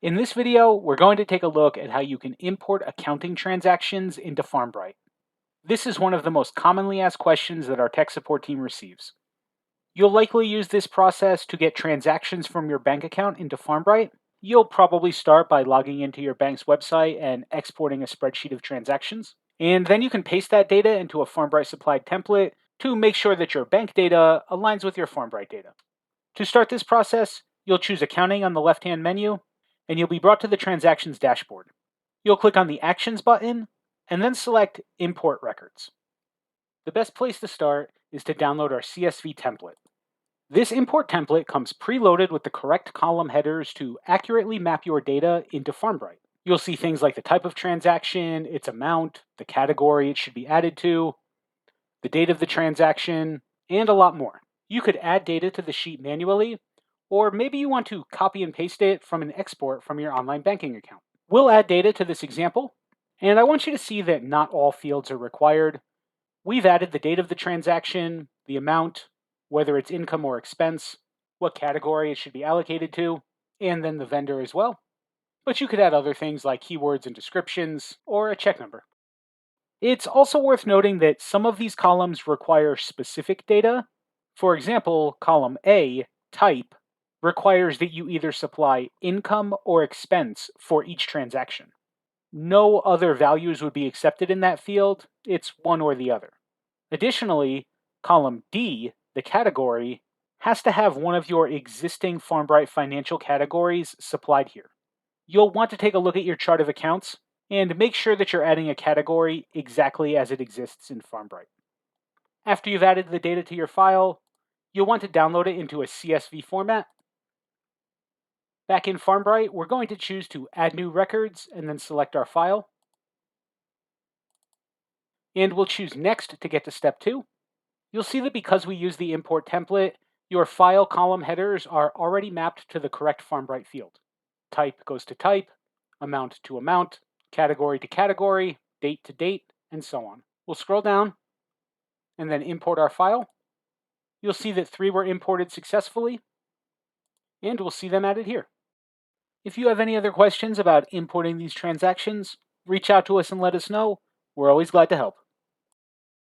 In this video, we're going to take a look at how you can import accounting transactions into Farmbrite. This is one of the most commonly asked questions that our tech support team receives. You'll likely use this process to get transactions from your bank account into Farmbrite. You'll probably start by logging into your bank's website and exporting a spreadsheet of transactions. And then you can paste that data into a Farmbrite supplied template to make sure that your bank data aligns with your Farmbrite data. To start this process, you'll choose Accounting on the left-hand menu, and you'll be brought to the Transactions dashboard. You'll click on the Actions button, and then select Import Records. The best place to start is to download our CSV template. This import template comes preloaded with the correct column headers to accurately map your data into Farmbrite. You'll see things like the type of transaction, its amount, the category it should be added to, the date of the transaction, and a lot more. You could add data to the sheet manually, or maybe you want to copy and paste it from an export from your online banking account. We'll add data to this example, and I want you to see that not all fields are required. We've added the date of the transaction, the amount, whether it's income or expense, what category it should be allocated to, and then the vendor as well. But you could add other things like keywords and descriptions, or a check number. It's also worth noting that some of these columns require specific data. For example, column A, type, requires that you either supply income or expense for each transaction. No other values would be accepted in that field. It's one or the other. Additionally, column D, the category, has to have one of your existing Farmbrite financial categories supplied here. You'll want to take a look at your chart of accounts and make sure that you're adding a category exactly as it exists in Farmbrite. After you've added the data to your file, you'll want to download it into a CSV format. Back in Farmbrite, we're going to choose to add new records and then select our file. And we'll choose Next to get to step 2. You'll see that because we use the import template, your file column headers are already mapped to the correct Farmbrite field. Type goes to type, amount to amount, category to category, date to date, and so on. We'll scroll down and then import our file. You'll see that 3 were imported successfully, and we'll see them added here. If you have any other questions about importing these transactions, reach out to us and let us know. We're always glad to help.